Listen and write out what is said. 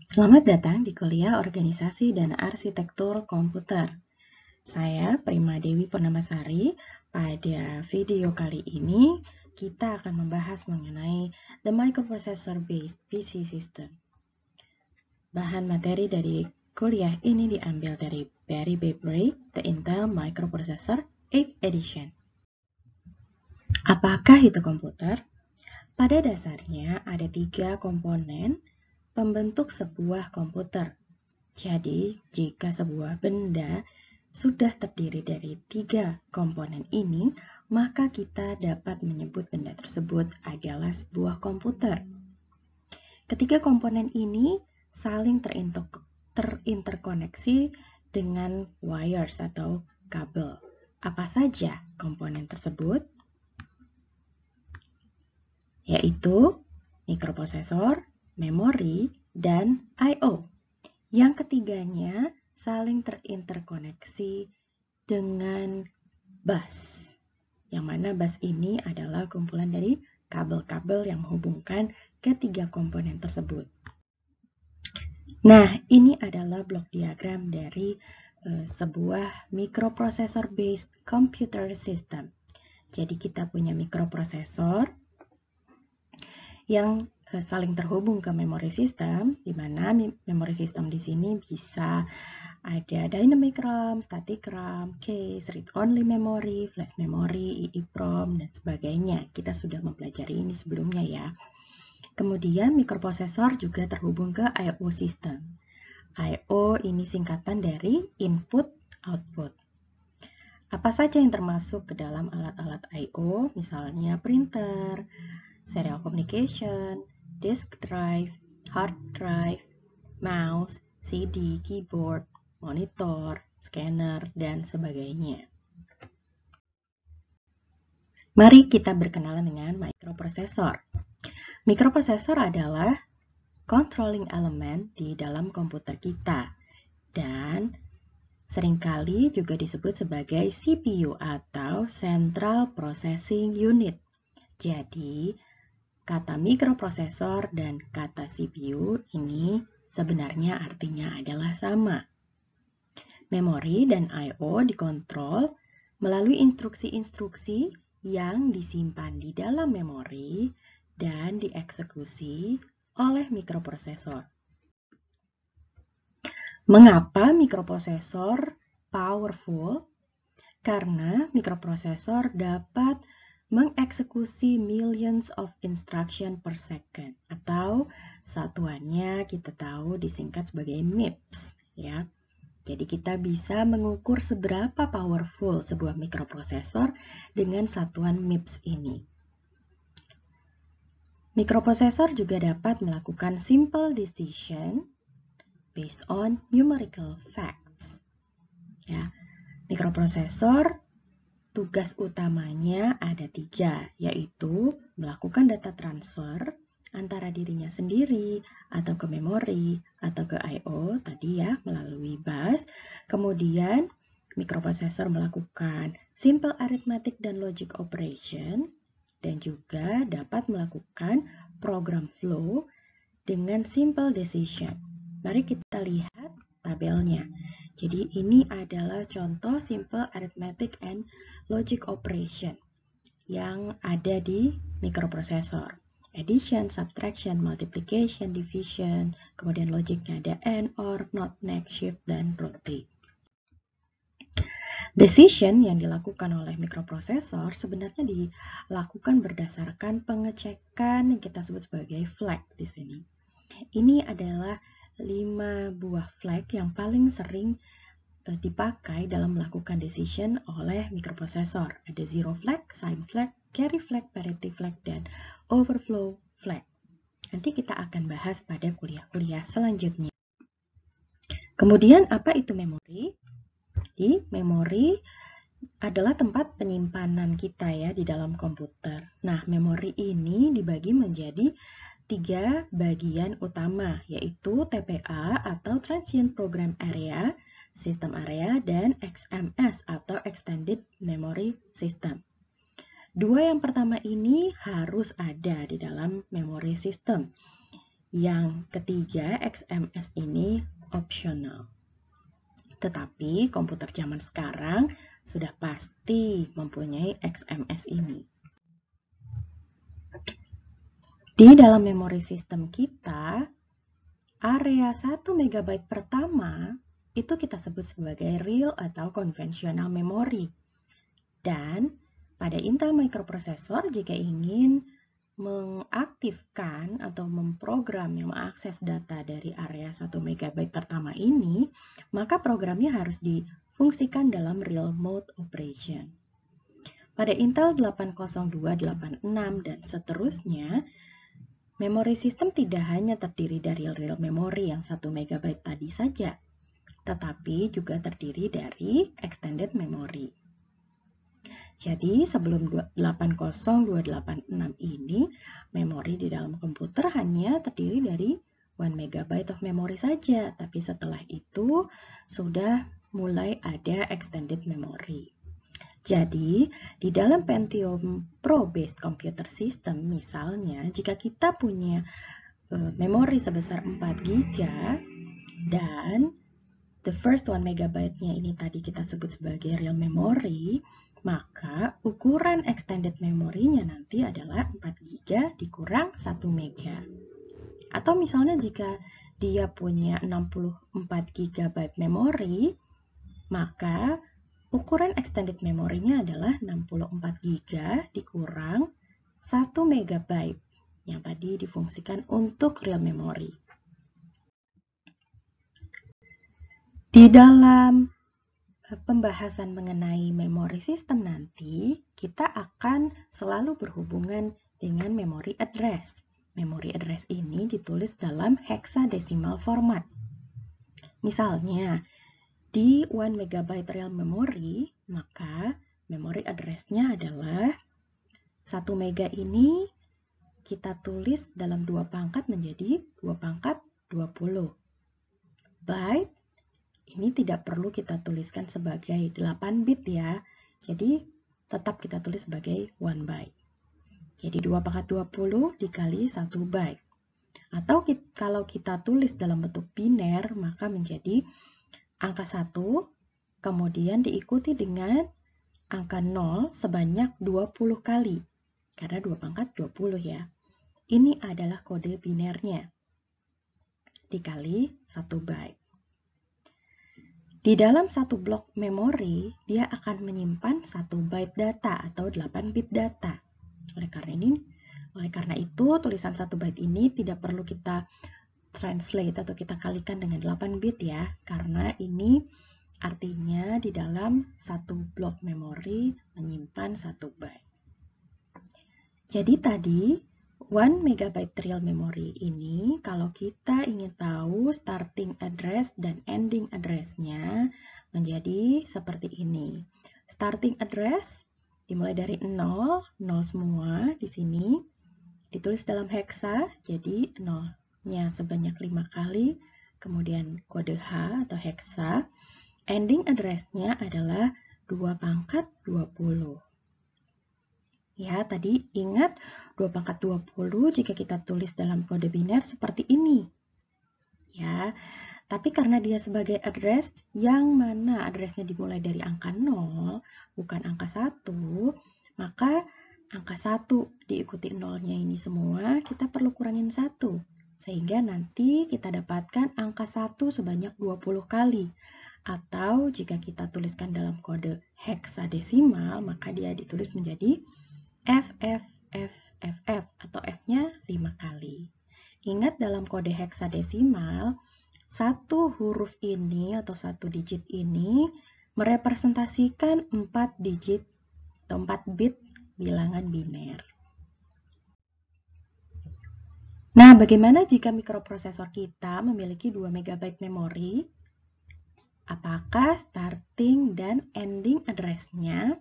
Selamat datang di kuliah Organisasi dan Arsitektur Komputer. Saya Prima Dewi Purnamasari. Pada video kali ini, kita akan membahas mengenai the microprocessor based PC system. Bahan materi dari kuliah ini diambil dari Barry Bradbury, The Intel Microprocessor 8th Edition. Apakah itu komputer? Pada dasarnya ada 3 komponen pembentuk sebuah komputer. Jadi, jika sebuah benda sudah terdiri dari 3 komponen ini, maka kita dapat menyebut benda tersebut adalah sebuah komputer. Ketiga komponen ini saling terinterkoneksi dengan wires atau kabel. Apa saja komponen tersebut? Yaitu mikroprosesor, memori, dan I/O. Yang ketiganya saling terinterkoneksi dengan bus, yang mana bus ini adalah kumpulan dari kabel-kabel yang menghubungkan ketiga komponen tersebut. Nah, ini adalah blok diagram dari sebuah microprocessor based computer system. Jadi kita punya mikroprosesor yang saling terhubung ke memori system, di mana memori system di sini bisa ada dynamic RAM, static RAM, cache, read-only memory, flash memory, EEPROM, dan sebagainya. Kita sudah mempelajari ini sebelumnya ya. Kemudian mikroprosesor juga terhubung ke I/O system. I/O ini singkatan dari input output. Apa saja yang termasuk ke dalam alat-alat I/O? Misalnya printer, serial communication, disk drive, hard drive, mouse, CD, keyboard, monitor, scanner, dan sebagainya. Mari kita berkenalan dengan mikroprosesor. Mikroprosesor adalah controlling element di dalam komputer kita dan seringkali juga disebut sebagai CPU atau Central Processing Unit. Jadi, kata mikroprosesor dan kata CPU ini sebenarnya artinya adalah sama. Memori dan I/O dikontrol melalui instruksi-instruksi yang disimpan di dalam memori dan dieksekusi oleh mikroprosesor. Mengapa mikroprosesor powerful? Karena mikroprosesor dapat mengeksekusi millions of instruction per second, atau satuannya kita tahu disingkat sebagai MIPS ya. Jadi kita bisa mengukur seberapa powerful sebuah mikroprosesor dengan satuan MIPS ini. Mikroprosesor juga dapat melakukan simple decision based on numerical facts. Ya, mikroprosesor tugas utamanya ada 3, yaitu melakukan data transfer antara dirinya sendiri atau ke memori atau ke I/O tadi ya melalui bus. Kemudian mikroprosesor melakukan simple arithmetic dan logic operation dan juga dapat melakukan program flow dengan simple decision. Mari kita lihat tabelnya. Jadi ini adalah contoh simple arithmetic and logic operation yang ada di mikroprosesor. Addition, subtraction, multiplication, division, kemudian logiknya ada AND, OR, NOT, NEXT, SHIFT, dan rotate. Decision yang dilakukan oleh mikroprosesor sebenarnya dilakukan berdasarkan pengecekan yang kita sebut sebagai flag di sini. Ini adalah 5 buah flag yang paling sering dipakai dalam melakukan decision oleh mikroprosesor. Ada zero flag, sign flag, carry flag, parity flag, dan overflow flag. Nanti kita akan bahas pada kuliah-kuliah selanjutnya. Kemudian apa itu memori? Jadi memori adalah tempat penyimpanan kita ya di dalam komputer. Nah, memori ini dibagi menjadi 3 bagian utama, yaitu TPA atau Transient Program Area, System Area, dan XMS atau Extended Memory System. 2 yang pertama ini harus ada di dalam memory system, Yang ketiga, XMS ini opsional. Tetapi komputer zaman sekarang sudah pasti mempunyai XMS ini. Di dalam memori sistem kita, area 1 MB pertama itu kita sebut sebagai real atau konvensional memory. Dan pada Intel microprocessor, jika ingin mengaktifkan atau memprogram yang mengakses data dari area 1 MB pertama ini, maka programnya harus difungsikan dalam real mode operation. Pada Intel 80286 dan seterusnya, memori sistem tidak hanya terdiri dari real memory yang 1 MB tadi saja, tetapi juga terdiri dari extended memory. Jadi sebelum 80286 ini, memori di dalam komputer hanya terdiri dari 1 MB of memory saja, tapi setelah itu sudah mulai ada extended memory. Jadi, di dalam Pentium Pro based computer system misalnya, jika kita punya memori sebesar 4 GB dan the first 1 MB-nya ini tadi kita sebut sebagai real memory, maka ukuran extended memorinya nanti adalah 4 GB dikurang 1 MB. Atau misalnya jika dia punya 64 GB memori, maka ukuran extended memorinya adalah 64 GB dikurang 1 MB yang tadi difungsikan untuk real memory. Di dalam pembahasan mengenai memori sistem nanti, kita akan selalu berhubungan dengan memory address. Memory address ini ditulis dalam hexadecimal format. Misalnya, di 1 MB real memory, maka memory address-nya adalah 1 MB ini kita tulis dalam 2 pangkat menjadi 2 pangkat 20. Byte ini tidak perlu kita tuliskan sebagai 8 bit ya. Jadi tetap kita tulis sebagai 1 byte. Jadi 2 pangkat 20 dikali 1 byte. Atau kalau kita tulis dalam bentuk biner, maka menjadi angka 1, kemudian diikuti dengan angka 0 sebanyak 20 kali. Karena 2 pangkat 20 ya. Ini adalah kode binernya. Dikali 1 byte. Di dalam satu blok memori, dia akan menyimpan 1 byte data atau 8 bit data. Oleh karena itu, tulisan 1 byte ini tidak perlu kita translate atau kita kalikan dengan 8 bit ya, karena ini artinya di dalam satu blok memori menyimpan 1 byte. Jadi tadi 1 MB real memory ini, kalau kita ingin tahu starting address dan ending address-nya menjadi seperti ini. Starting address dimulai dari 0, 0 semua di sini, ditulis dalam hexa, jadi 0-nya sebanyak 5 kali, kemudian kode H atau hexa. Ending address-nya adalah 2 pangkat 20. Ya, tadi ingat 2 pangkat 20 jika kita tulis dalam kode biner seperti ini. Ya, tapi karena dia sebagai address yang mana addressnya dimulai dari angka 0, bukan angka 1, maka angka 1 diikuti 0-nya ini semua, kita perlu kurangin 1. Sehingga nanti kita dapatkan angka 1 sebanyak 20 kali. Atau jika kita tuliskan dalam kode hexadesimal, maka dia ditulis menjadi FFFFF atau F-nya 5 kali. Ingat dalam kode hexadesimal, satu huruf ini atau satu digit ini merepresentasikan 4 digit atau 4 bit bilangan biner. Nah, bagaimana jika mikroprosesor kita memiliki 2 MB memori? Apakah starting dan ending address-nya